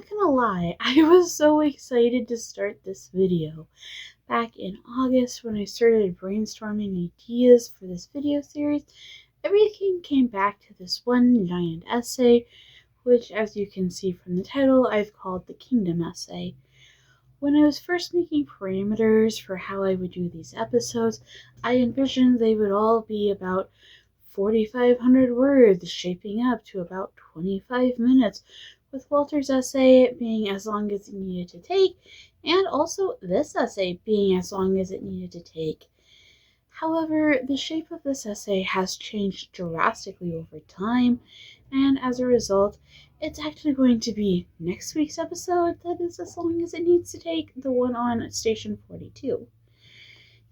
not gonna lie, I was so excited to start this video. Back in August, when I started brainstorming ideas for this video series, everything came back to this one giant essay, which, as you can see from the title, I've called the Kingdom Essay. When I was first making parameters for how I would do these episodes, I envisioned they would all be about 4,500 words, shaping up to about 25 minutes, with Walter's essay being as long as it needed to take, and also this essay being as long as it needed to take. However, the shape of this essay has changed drastically over time, and as a result, it's actually going to be next week's episode that is as long as it needs to take, the one on Station 42.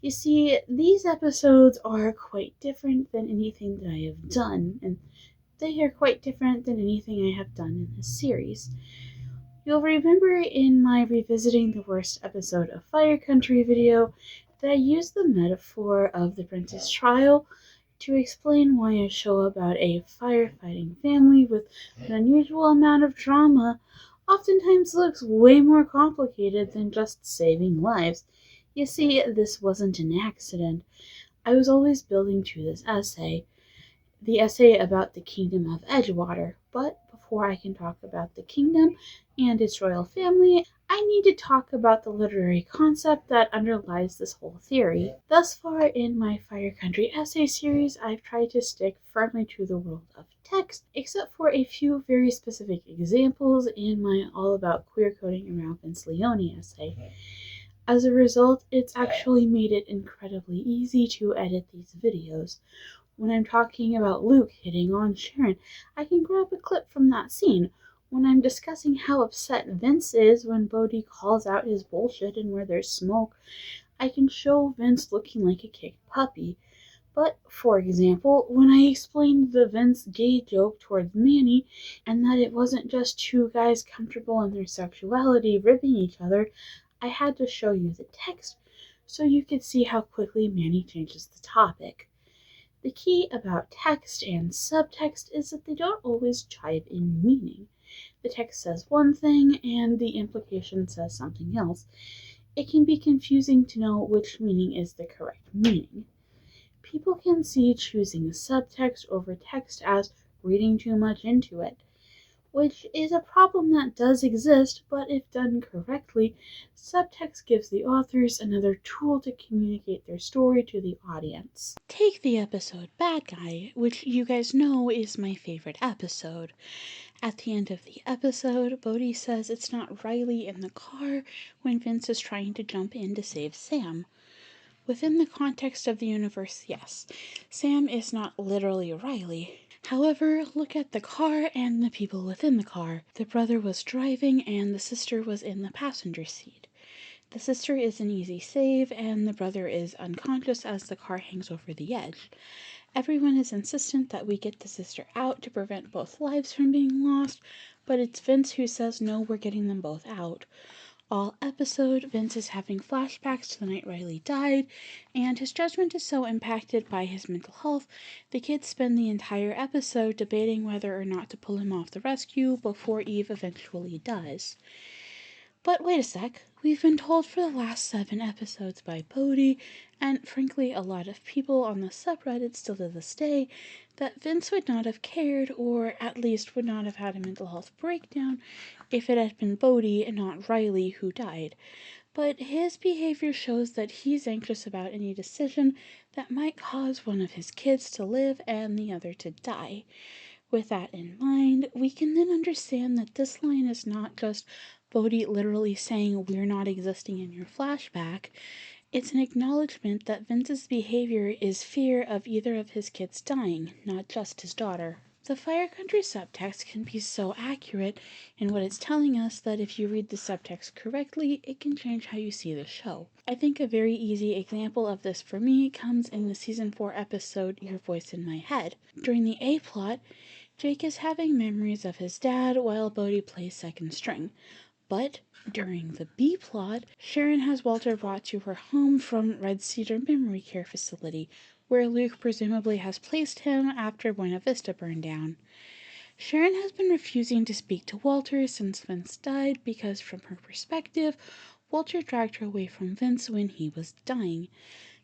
You see, these episodes are quite different than anything that I have done, and they are quite different than anything I have done in this series. You'll remember in my Revisiting the Worst Episode of Fire Country video that I used the metaphor of the Princess Trial to explain why a show about a firefighting family with an unusual amount of drama oftentimes looks way more complicated than just saving lives. You see, this wasn't an accident. I was always building to this essay, the essay about the kingdom of Edgewater, but before I can talk about the kingdom and its royal family, I need to talk about the literary concept that underlies this whole theory. Thus far in my Fire Country essay series, I've tried to stick firmly to the world of text, except for a few very specific examples in my All About Queer Coding Around Vince Leone essay. As a result, it's actually made it incredibly easy to edit these videos. When I'm talking about Luke hitting on Sharon, I can grab a clip from that scene. When I'm discussing how upset Vince is when Bodhi calls out his bullshit and where there's smoke, I can show Vince looking like a kicked puppy. But, for example, when I explained the Vince gay joke towards Manny, and that it wasn't just two guys comfortable in their sexuality ribbing each other, I had to show you the text so you could see how quickly Manny changes the topic. The key about text and subtext is that they don't always jive in meaning. The text says one thing and the implication says something else. It can be confusing to know which meaning is the correct meaning. People can see choosing subtext over text as reading too much into it, which is a problem that does exist, but if done correctly, subtext gives the authors another tool to communicate their story to the audience. Take the episode Bad Guy, which you guys know is my favorite episode. At the end of the episode, Bodhi says it's not Riley in the car when Vince is trying to jump in to save Sam. Within the context of the universe, yes, Sam is not literally Riley. However, look at the car and the people within the car. The brother was driving and the sister was in the passenger seat. The sister is an easy save and the brother is unconscious as the car hangs over the edge. Everyone is insistent that we get the sister out to prevent both lives from being lost, but it's Vince who says no, we're getting them both out. All episode, Vince is having flashbacks to the night Riley died, and his judgment is so impacted by his mental health, the kids spend the entire episode debating whether or not to pull him off the rescue before Eve eventually does. But wait a sec, we've been told for the last 7 episodes by Bodhi, and frankly a lot of people on the subreddit still to this day, that Vince would not have cared, or at least would not have had a mental health breakdown, if it had been Bodhi and not Riley who died. But his behavior shows that he's anxious about any decision that might cause one of his kids to live and the other to die. With that in mind, we can then understand that this line is not just Bodhi literally saying we're not existing in your flashback. It's an acknowledgement that Vince's behavior is fear of either of his kids dying, not just his daughter. The Fire Country subtext can be so accurate in what it's telling us that if you read the subtext correctly, it can change how you see the show. I think a very easy example of this for me comes in the Season 4 episode, Your Voice in My Head. During the A-plot, Jake is having memories of his dad while Bodhi plays second string. But during the B-plot, Sharon has Walter brought to her home from Red Cedar Memory Care Facility, where Luke presumably has placed him after Buena Vista burned down. Sharon has been refusing to speak to Walter since Vince died because, from her perspective, Walter dragged her away from Vince when he was dying.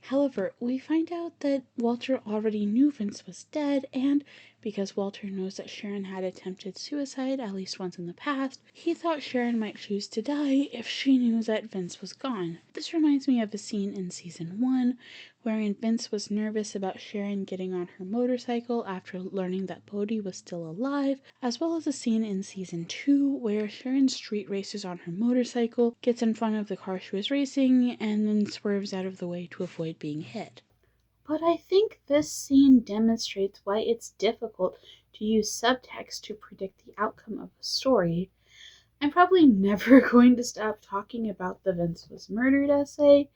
However, we find out that Walter already knew Vince was dead, and because Walter knows that Sharon had attempted suicide at least once in the past, he thought Sharon might choose to die if she knew that Vince was gone. This reminds me of a scene in season 1 wherein Vince was nervous about Sharon getting on her motorcycle after learning that Bodhi was still alive, as well as a scene in season 2 where Sharon street races on her motorcycle, gets in front of the car she was racing, and then swerves out of the way to avoid being hit. But I think this scene demonstrates why it's difficult to use subtext to predict the outcome of a story. I'm probably never going to stop talking about the Vince was murdered essay,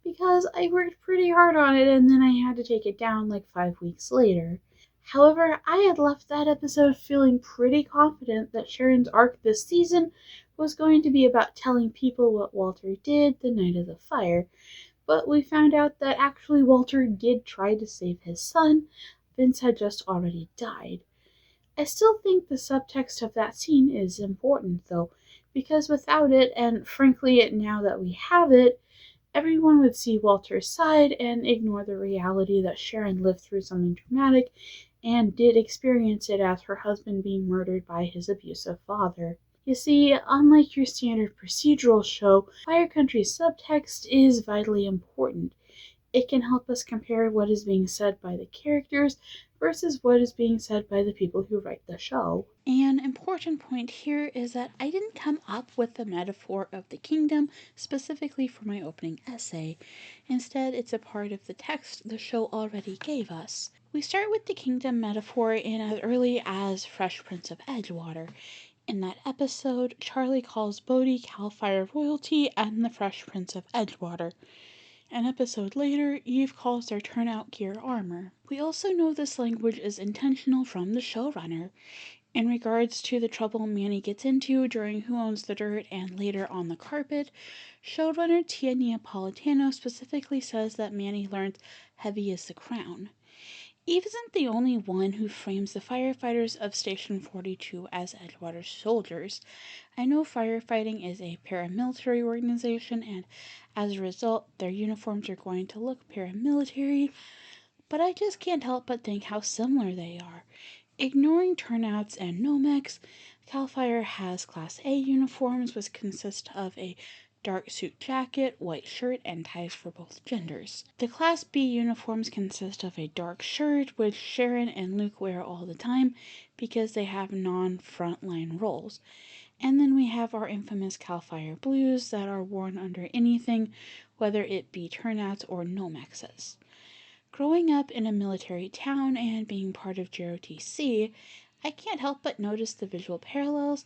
because I worked pretty hard on it and then I had to take it down like 5 weeks later. However, I had left that episode feeling pretty confident that Sharon's arc this season was going to be about telling people what Walter did the night of the fire, but we found out that actually Walter did try to save his son. Vince had just already died. I still think the subtext of that scene is important, though, because without it, and frankly now that we have it, everyone would see Walter's side and ignore the reality that Sharon lived through something traumatic and did experience it as her husband being murdered by his abusive father. You see, unlike your standard procedural show, Fire Country's subtext is vitally important. It can help us compare what is being said by the characters versus what is being said by the people who write the show. An important point here is that I didn't come up with the metaphor of the kingdom specifically for my opening essay. Instead, it's a part of the text the show already gave us. We start with the kingdom metaphor in as early as Fresh Prince of Edgewater. In that episode, Charlie calls Bodhi Cal Fire royalty and the Fresh Prince of Edgewater. An episode later, Eve calls their turnout gear armor. We also know this language is intentional from the showrunner. In regards to the trouble Manny gets into during Who Owns the Dirt and later on the carpet, showrunner Tia Neapolitano specifically says that Manny learns heavy is the crown. Eve isn't the only one who frames the firefighters of Station 42 as Edgewater soldiers. I know firefighting is a paramilitary organization, and as a result, their uniforms are going to look paramilitary, but I just can't help but think how similar they are. Ignoring turnouts and Nomex, CAL FIRE has Class A uniforms, which consist of a dark suit jacket, white shirt, and ties for both genders. The Class B uniforms consist of a dark shirt, which Sharon and Luke wear all the time because they have non-frontline roles. And then we have our infamous CAL FIRE blues that are worn under anything, whether it be turnouts or Nomexes. Growing up in a military town and being part of JROTC, I can't help but notice the visual parallels.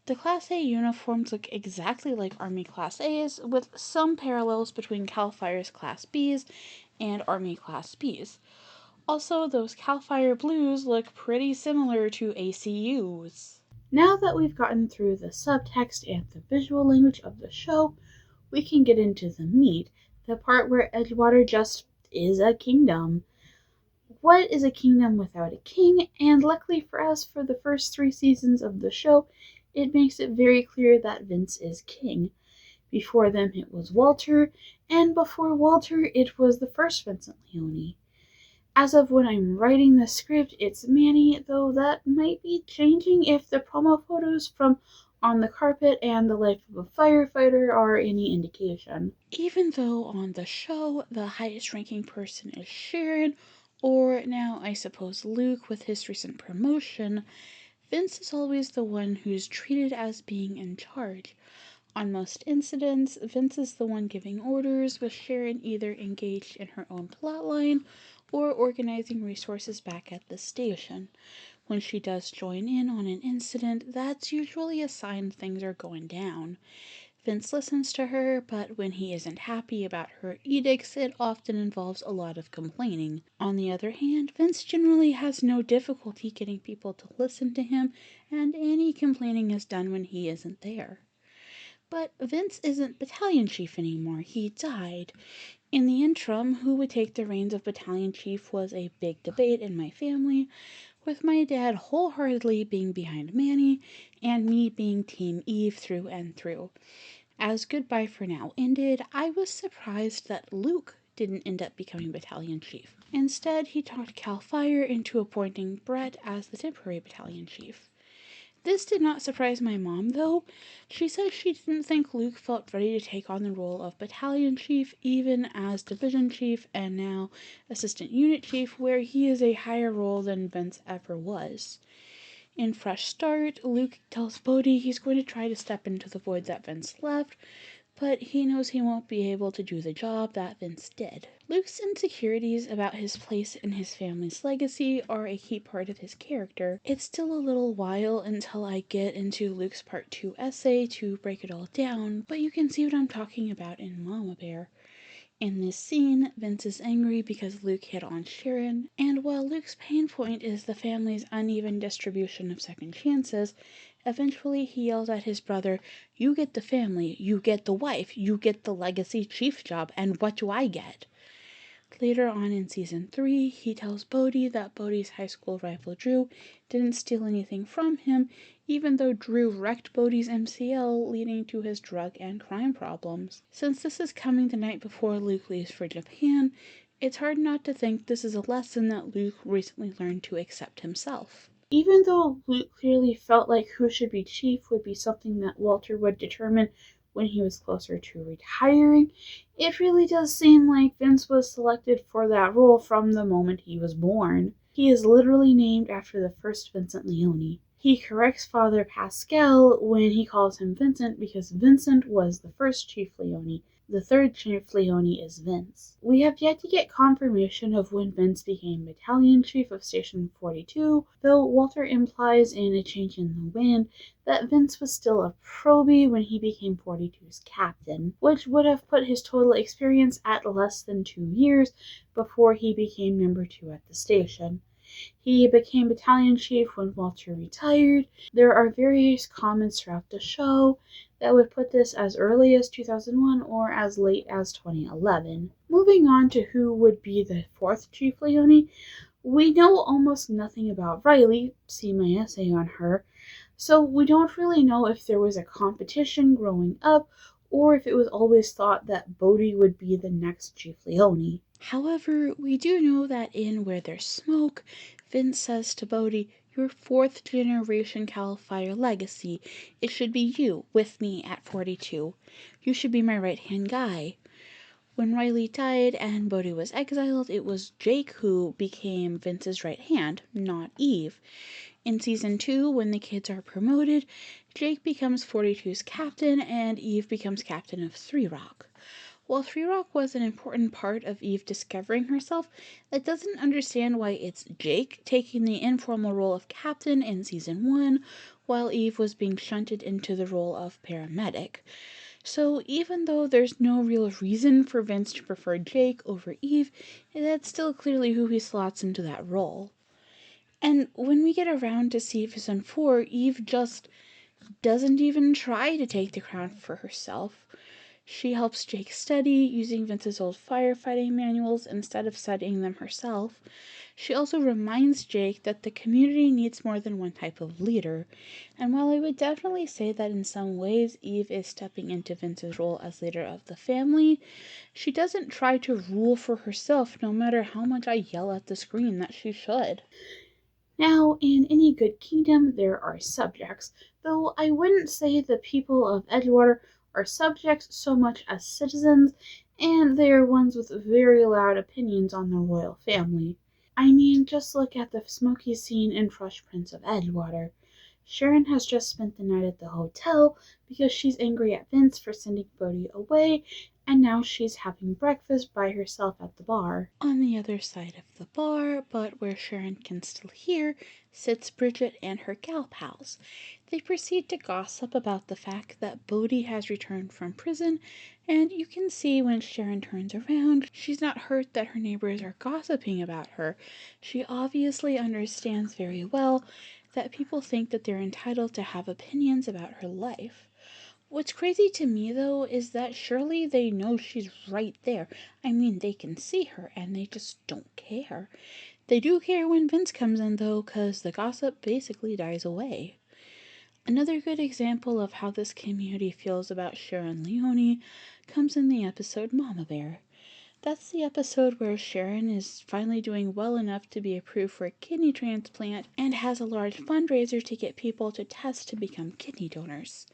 The Class A uniforms look exactly like Army Class A's, with some parallels between CAL FIRE's Class B's and Army Class B's. Also, those CAL FIRE blues look pretty similar to ACU's. Now that we've gotten through the subtext and the visual language of the show, we can get into the meat, the part where Edgewater just is a kingdom. What is a kingdom without a king? And luckily for us, for the first 3 seasons of the show, it makes it very clear that Vince is king. Before them it was Walter, and before Walter it was the first Vincent Leone. As of when I'm writing the script, it's Manny, though that might be changing if the promo photos from On the Carpet and The Life of a Firefighter are any indication. Even though on the show the highest ranking person is Sharon, or now I suppose Luke with his recent promotion, Vince is always the one who's treated as being in charge. On most incidents, Vince is the one giving orders, with Sharon either engaged in her own plotline or organizing resources back at the station. When she does join in on an incident, that's usually a sign things are going down. Vince listens to her, but when he isn't happy about her edicts, it often involves a lot of complaining. On the other hand, Vince generally has no difficulty getting people to listen to him, and any complaining is done when he isn't there. But Vince isn't battalion chief anymore. He died. In the interim, who would take the reins of battalion chief was a big debate in my family, with my dad wholeheartedly being behind Manny and me being Team Eve through and through. As Goodbye for Now ended, I was surprised that Luke didn't end up becoming battalion chief. Instead, he talked Cal Fire into appointing Brett as the temporary battalion chief. This did not surprise my mom, though. She said she didn't think Luke felt ready to take on the role of battalion chief, even as division chief and now assistant unit chief, where he is a higher role than Vince ever was. In Fresh Start, Luke tells Bodhi he's going to try to step into the void that Vince left, but he knows he won't be able to do the job that Vince did. Luke's insecurities about his place in his family's legacy are a key part of his character. It's still a little while until I get into Luke's Part 2 essay to break it all down, but you can see what I'm talking about in Mama Bear. In this scene, Vince is angry because Luke hit on Sharon, and while Luke's pain point is the family's uneven distribution of second chances, eventually he yells at his brother, "You get the family, you get the wife, you get the legacy chief job, and what do I get?" Later on in Season 3, he tells Bodhi that Bodhi's high school rival Drew didn't steal anything from him, even though Drew wrecked Bodhi's MCL, leading to his drug and crime problems. Since this is coming the night before Luke leaves for Japan, it's hard not to think this is a lesson that Luke recently learned to accept himself. Even though Luke clearly felt like who should be chief would be something that Walter would determine when he was closer to retiring, it really does seem like Vince was selected for that role from the moment he was born. He is literally named after the first Vincent Leone. He corrects Father Pascal when he calls him Vincent because Vincent was the first Chief Leone. The third Chief Leone is Vince. We have yet to get confirmation of when Vince became Battalion Chief of Station 42, though Walter implies in A Change in the Wind that Vince was still a probie when he became 42's captain, which would have put his total experience at less than 2 years before he became number 2 at the station. He became battalion chief when Walter retired. There are various comments throughout the show that would put this as early as 2001 or as late as 2011. Moving on to who would be the fourth Chief Leone, we know almost nothing about Riley, see my essay on her, so we don't really know if there was a competition growing up or if it was always thought that Bodhi would be the next Chief Leone. However, we do know that in Where There's Smoke, Vince says to Bodhi, "Your fourth generation Cal Fire legacy. It should be you, with me at 42. You should be my right-hand guy." When Riley died and Bodhi was exiled, it was Jake who became Vince's right hand, not Eve. In Season 2, when the kids are promoted, Jake becomes 42's captain and Eve becomes captain of Three Rock. While Three Rock was an important part of Eve discovering herself, it doesn't understand why it's Jake taking the informal role of captain in Season 1, while Eve was being shunted into the role of paramedic. So even though there's no real reason for Vince to prefer Jake over Eve, that's still clearly who he slots into that role. And when we get around to Season 4, Eve just doesn't even try to take the crown for herself. She helps Jake study, using Vince's old firefighting manuals instead of studying them herself. She also reminds Jake that the community needs more than one type of leader. And while I would definitely say that in some ways Eve is stepping into Vince's role as leader of the family, she doesn't try to rule for herself, no matter how much I yell at the screen that she should. Now, in any good kingdom, there are subjects, though I wouldn't say the people of Edgewater are subjects so much as citizens, and they are ones with very loud opinions on the royal family. I mean, just look at the smoky scene in Fresh Prince of Edgewater. Sharon has just spent the night at the hotel because she's angry at Vince for sending Bodhi away, and now she's having breakfast by herself at the bar. On the other side of the bar, but where Sharon can still hear, sits Bridget and her gal pals. They proceed to gossip about the fact that Bodhi has returned from prison, and you can see when Sharon turns around, she's not hurt that her neighbors are gossiping about her. She obviously understands very well that people think that they're entitled to have opinions about her life. What's crazy to me, though, is that surely they know she's right there. I mean, they can see her, and they just don't care. They do care when Vince comes in, though, because the gossip basically dies away. Another good example of how this community feels about Sharon Leone comes in the episode Mama Bear. That's the episode where Sharon is finally doing well enough to be approved for a kidney transplant and has a large fundraiser to get people to test to become kidney donors.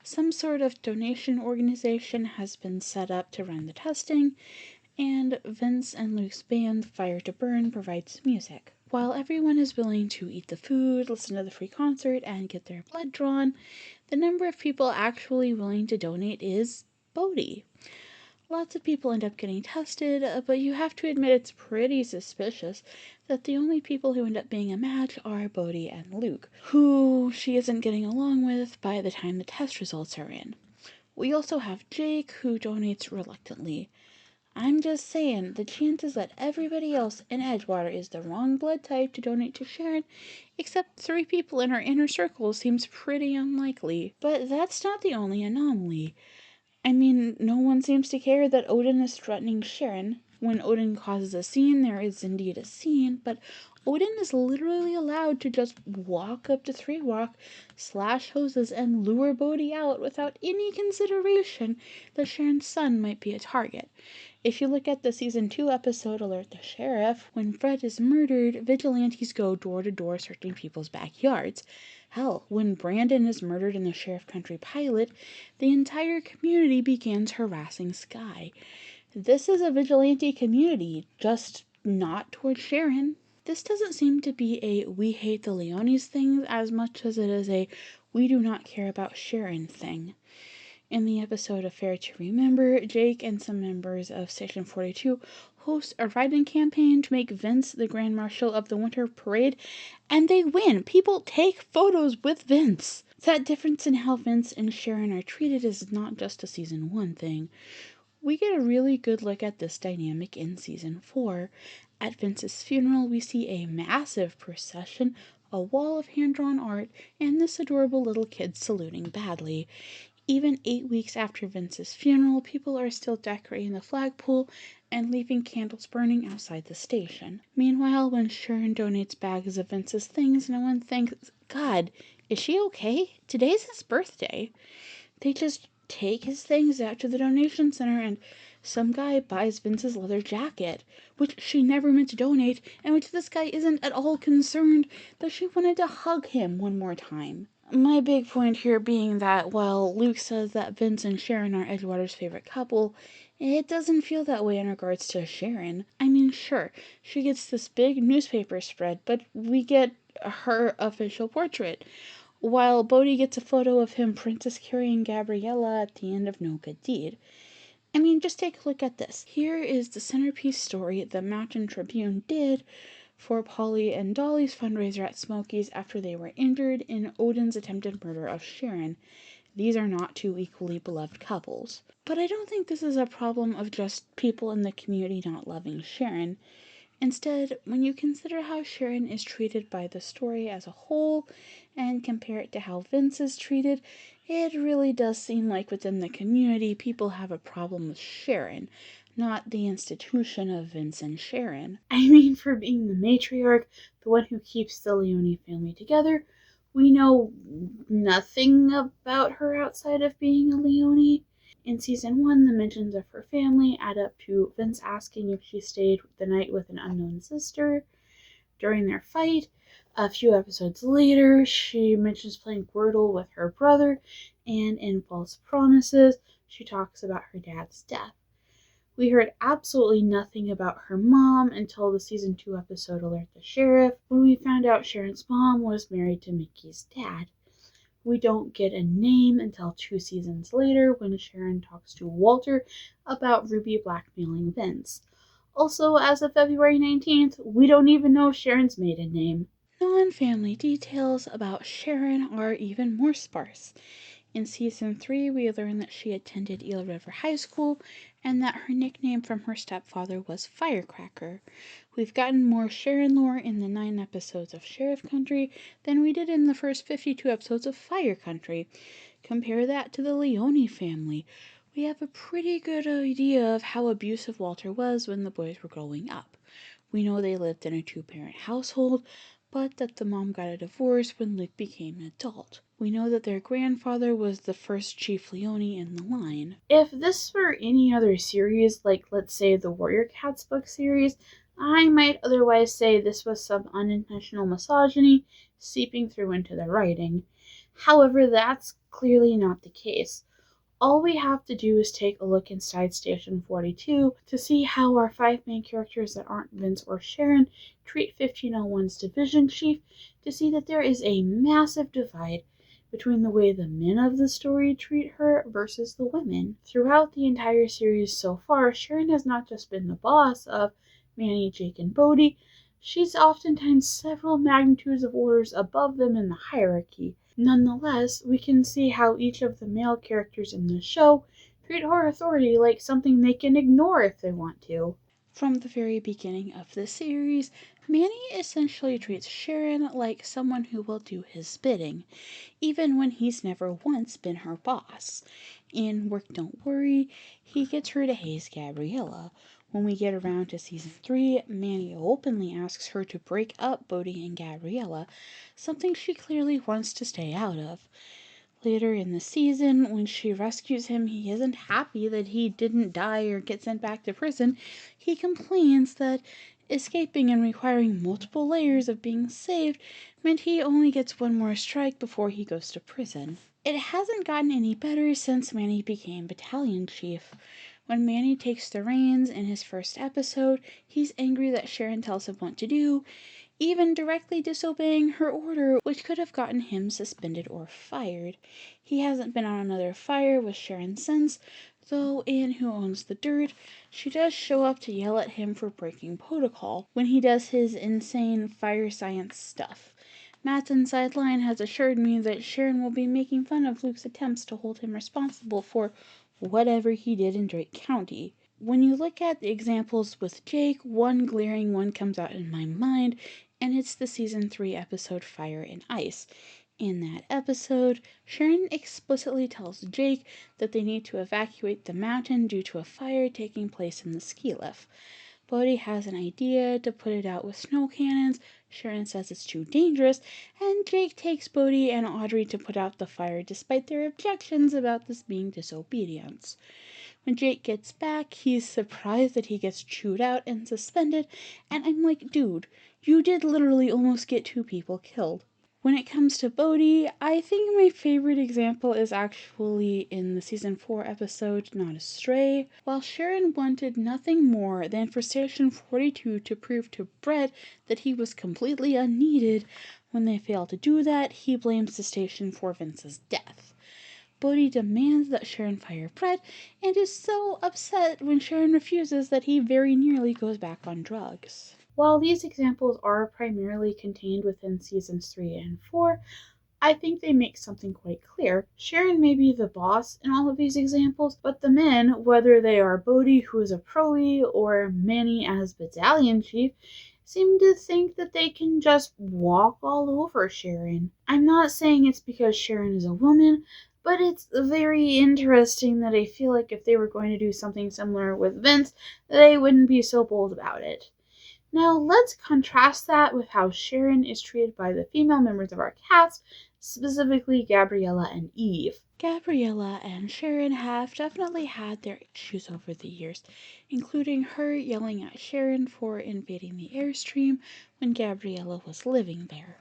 Some sort of donation organization has been set up to run the testing, and Vince and Luke's band, Fire to Burn, provides music. While everyone is willing to eat the food, listen to the free concert, and get their blood drawn, the number of people actually willing to donate is Bodhi. Lots of people end up getting tested, but you have to admit it's pretty suspicious that the only people who end up being a match are Bodhi and Luke, who she isn't getting along with by the time the test results are in. We also have Jake, who donates reluctantly. I'm just saying, the chances that everybody else in Edgewater is the wrong blood type to donate to Sharon, except 3 people in her inner circle, seems pretty unlikely. But that's not the only anomaly. I mean, no one seems to care that Odin is threatening Sharon. When Odin causes a scene, there is indeed a scene, but Odin is literally allowed to just walk up to Three Rock, slash hoses, and lure Bodhi out without any consideration that Sharon's son might be a target. If you look at the season 2 episode Alert the Sheriff, when Fred is murdered, vigilantes go door to door searching people's backyards. Hell, when Brandon is murdered in the Sheriff Country pilot, the entire community begins harassing Skye. This is a vigilante community, just not towards Sharon. This doesn't seem to be a we hate the Leones thing as much as it is a we do not care about Sharon thing. In the episode of Fair to Remember, Jake and some members of Station 42 host a write-in campaign to make Vince the Grand Marshal of the Winter Parade, and they win. People take photos with Vince. That difference in how Vince and Sharon are treated is not just a season 1 thing. We get a really good look at this dynamic in season 4. At Vince's funeral, we see a massive procession, a wall of hand-drawn art, and this adorable little kid saluting badly. Even 8 weeks after Vince's funeral, people are still decorating the flagpole and leaving candles burning outside the station. Meanwhile, when Sharon donates bags of Vince's things, no one thinks, God, is she okay? Today's his birthday. They just take his things out to the donation center and some guy buys Vince's leather jacket, which she never meant to donate, and which this guy isn't at all concerned that she wanted to hug him one more time. My big point here being that while Luke says that Vince and Sharon are Edgewater's favorite couple, it doesn't feel that way in regards to Sharon. I mean, sure, she gets this big newspaper spread, but we get her official portrait, while Bodhi gets a photo of him princess carrying Gabriella at the end of No Good Deed. I mean, just take a look at this. Here is the centerpiece story the Mountain Tribune did for Polly and Dolly's fundraiser at Smokey's after they were injured in Odin's attempted murder of Sharon. These are not 2 equally beloved couples. But I don't think this is a problem of just people in the community not loving Sharon. Instead, when you consider how Sharon is treated by the story as a whole and compare it to how Vince is treated, it really does seem like within the community people have a problem with Sharon, not the institution of Vince and Sharon. I mean, for being the matriarch, the one who keeps the Leone family together, we know nothing about her outside of being a Leone. In season 1, the mentions of her family add up to Vince asking if she stayed the night with an unknown sister during their fight. A few episodes later, she mentions playing Wordle with her brother, and in False Promises, she talks about her dad's death. We heard absolutely nothing about her mom until the season 2 episode Alert the Sheriff, when we found out Sharon's mom was married to Mickey's dad. We don't get a name until 2 seasons later when Sharon talks to Walter about Ruby blackmailing Vince. Also, as of February 19th, we don't even know Sharon's maiden name. Non-family details about Sharon are even more sparse. In season 3, we learn that she attended Eel River High School and that her nickname from her stepfather was Firecracker. We've gotten more Sharon lore in the 9 episodes of Sheriff Country than we did in the first 52 episodes of Fire Country. Compare that to the Leone family. We have a pretty good idea of how abusive Walter was when the boys were growing up. We know they lived in a two-parent household, but that the mom got a divorce when Luke became an adult. We know that their grandfather was the first Chief Leone in the line. If this were any other series, like let's say the Warrior Cats book series, I might otherwise say this was some unintentional misogyny seeping through into the writing. However, that's clearly not the case. All we have to do is take a look inside Station 42 to see how our five main characters that aren't Vince or Sharon treat 1501's division chief, to see that there is a massive divide between the way the men of the story treat her versus the women. Throughout the entire series so far, Sharon has not just been the boss of Manny, Jake, and Bodhi, she's oftentimes several magnitudes of orders above them in the hierarchy. Nonetheless, we can see how each of the male characters in the show treat her authority like something they can ignore if they want to. From the very beginning of the series, Manny essentially treats Sharon like someone who will do his bidding, even when he's never once been her boss. In Work Don't Worry, he gets her to haze Gabriella. When we get around to season 3, Manny openly asks her to break up Bodhi and Gabriella, something she clearly wants to stay out of. Later in the season, when she rescues him, he isn't happy that he didn't die or get sent back to prison. He complains that escaping and requiring multiple layers of being saved meant he only gets one more strike before he goes to prison. It hasn't gotten any better since Manny became battalion chief. When Manny takes the reins in his first episode, he's angry that Sharon tells him what to do, even directly disobeying her order, which could have gotten him suspended or fired. He hasn't been on another fire with Sharon since, though in Who Owns the Dirt, she does show up to yell at him for breaking protocol when he does his insane fire science stuff. Matt's inside line has assured me that Sharon will be making fun of Luke's attempts to hold him responsible for whatever he did in Drake County. When you look at the examples with Jake, one glaring one comes out in my mind, and it's the season 3 episode Fire and Ice. In that episode, Sharon explicitly tells Jake that they need to evacuate the mountain due to a fire taking place in the ski lift. Bodhi has an idea to put it out with snow cannons. Sharon says it's too dangerous, and Jake takes Bodhi and Audrey to put out the fire despite their objections about this being disobedience. When Jake gets back, he's surprised that he gets chewed out and suspended, and I'm like, dude, you did literally almost get 2 people killed. When it comes to Bodhi, I think my favorite example is actually in the season 4 episode Not Astray. While Sharon wanted nothing more than for Station 42 to prove to Brett that he was completely unneeded, when they fail to do that, he blames the station for Vince's death. Bodhi demands that Sharon fire Brett, and is so upset when Sharon refuses that he very nearly goes back on drugs. While these examples are primarily contained within seasons 3 and 4, I think they make something quite clear. Sharon may be the boss in all of these examples, but the men, whether they are Bodhi, who is a proie, or Manny as battalion chief, seem to think that they can just walk all over Sharon. I'm not saying it's because Sharon is a woman, but it's very interesting that I feel like if they were going to do something similar with Vince, they wouldn't be so bold about it. Now let's contrast that with how Sharon is treated by the female members of our cast, specifically Gabriella and Eve. Gabriella and Sharon have definitely had their issues over the years, including her yelling at Sharon for invading the Airstream when Gabriella was living there.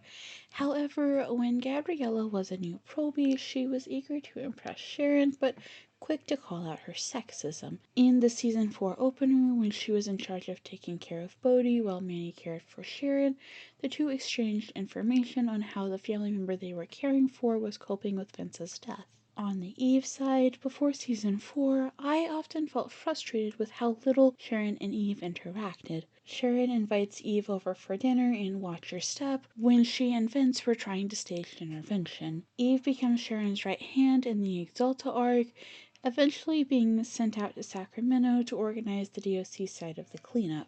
However, when Gabriella was a new probie, she was eager to impress Sharon, but quick to call out her sexism. In the season 4 opener, when she was in charge of taking care of Bodhi while Manny cared for Sharon, the two exchanged information on how the family member they were caring for was coping with Vince's death. On the Eve side, before season 4, I often felt frustrated with how little Sharon and Eve interacted. Sharon invites Eve over for dinner in Watch Your Step when she and Vince were trying to stage an intervention. Eve becomes Sharon's right hand in the Exalta arc, eventually being sent out to Sacramento to organize the DOC side of the cleanup.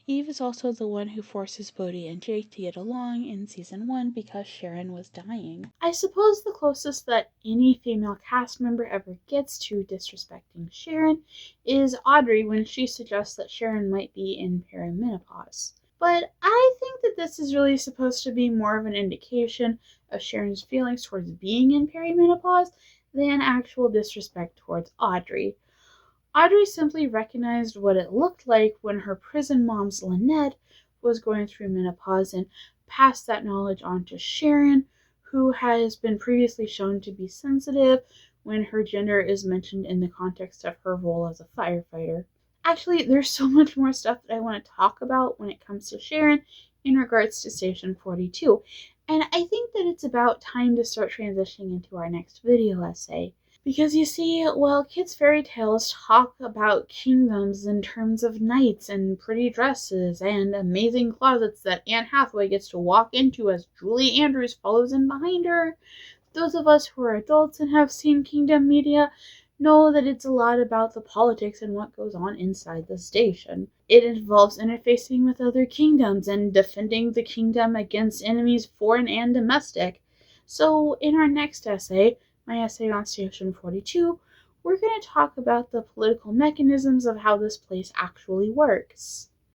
Eve is also the one who forces Bodhi and Jake to get along in season 1 because Sharon was dying. I suppose the closest that any female cast member ever gets to disrespecting Sharon is Audrey when she suggests that Sharon might be in perimenopause. But I think that this is really supposed to be more of an indication of Sharon's feelings towards being in perimenopause than actual disrespect towards Audrey. Audrey simply recognized what it looked like when her prison mom's Lynette was going through menopause and passed that knowledge on to Sharon, who has been previously shown to be sensitive when her gender is mentioned in the context of her role as a firefighter. Actually, there's so much more stuff that I want to talk about when it comes to Sharon in regards to Station 42, and I think that it's about time to start transitioning into our next video essay. Because you see, while kids' fairy tales talk about kingdoms in terms of knights and pretty dresses and amazing closets that Anne Hathaway gets to walk into as Julie Andrews follows in behind her, those of us who are adults and have seen kingdom media know that it's a lot about the politics and what goes on inside the station. It involves interfacing with other kingdoms and defending the kingdom against enemies foreign and domestic. So in our next essay, my essay on Station 42, we're going to talk about the political mechanisms of how this place actually works.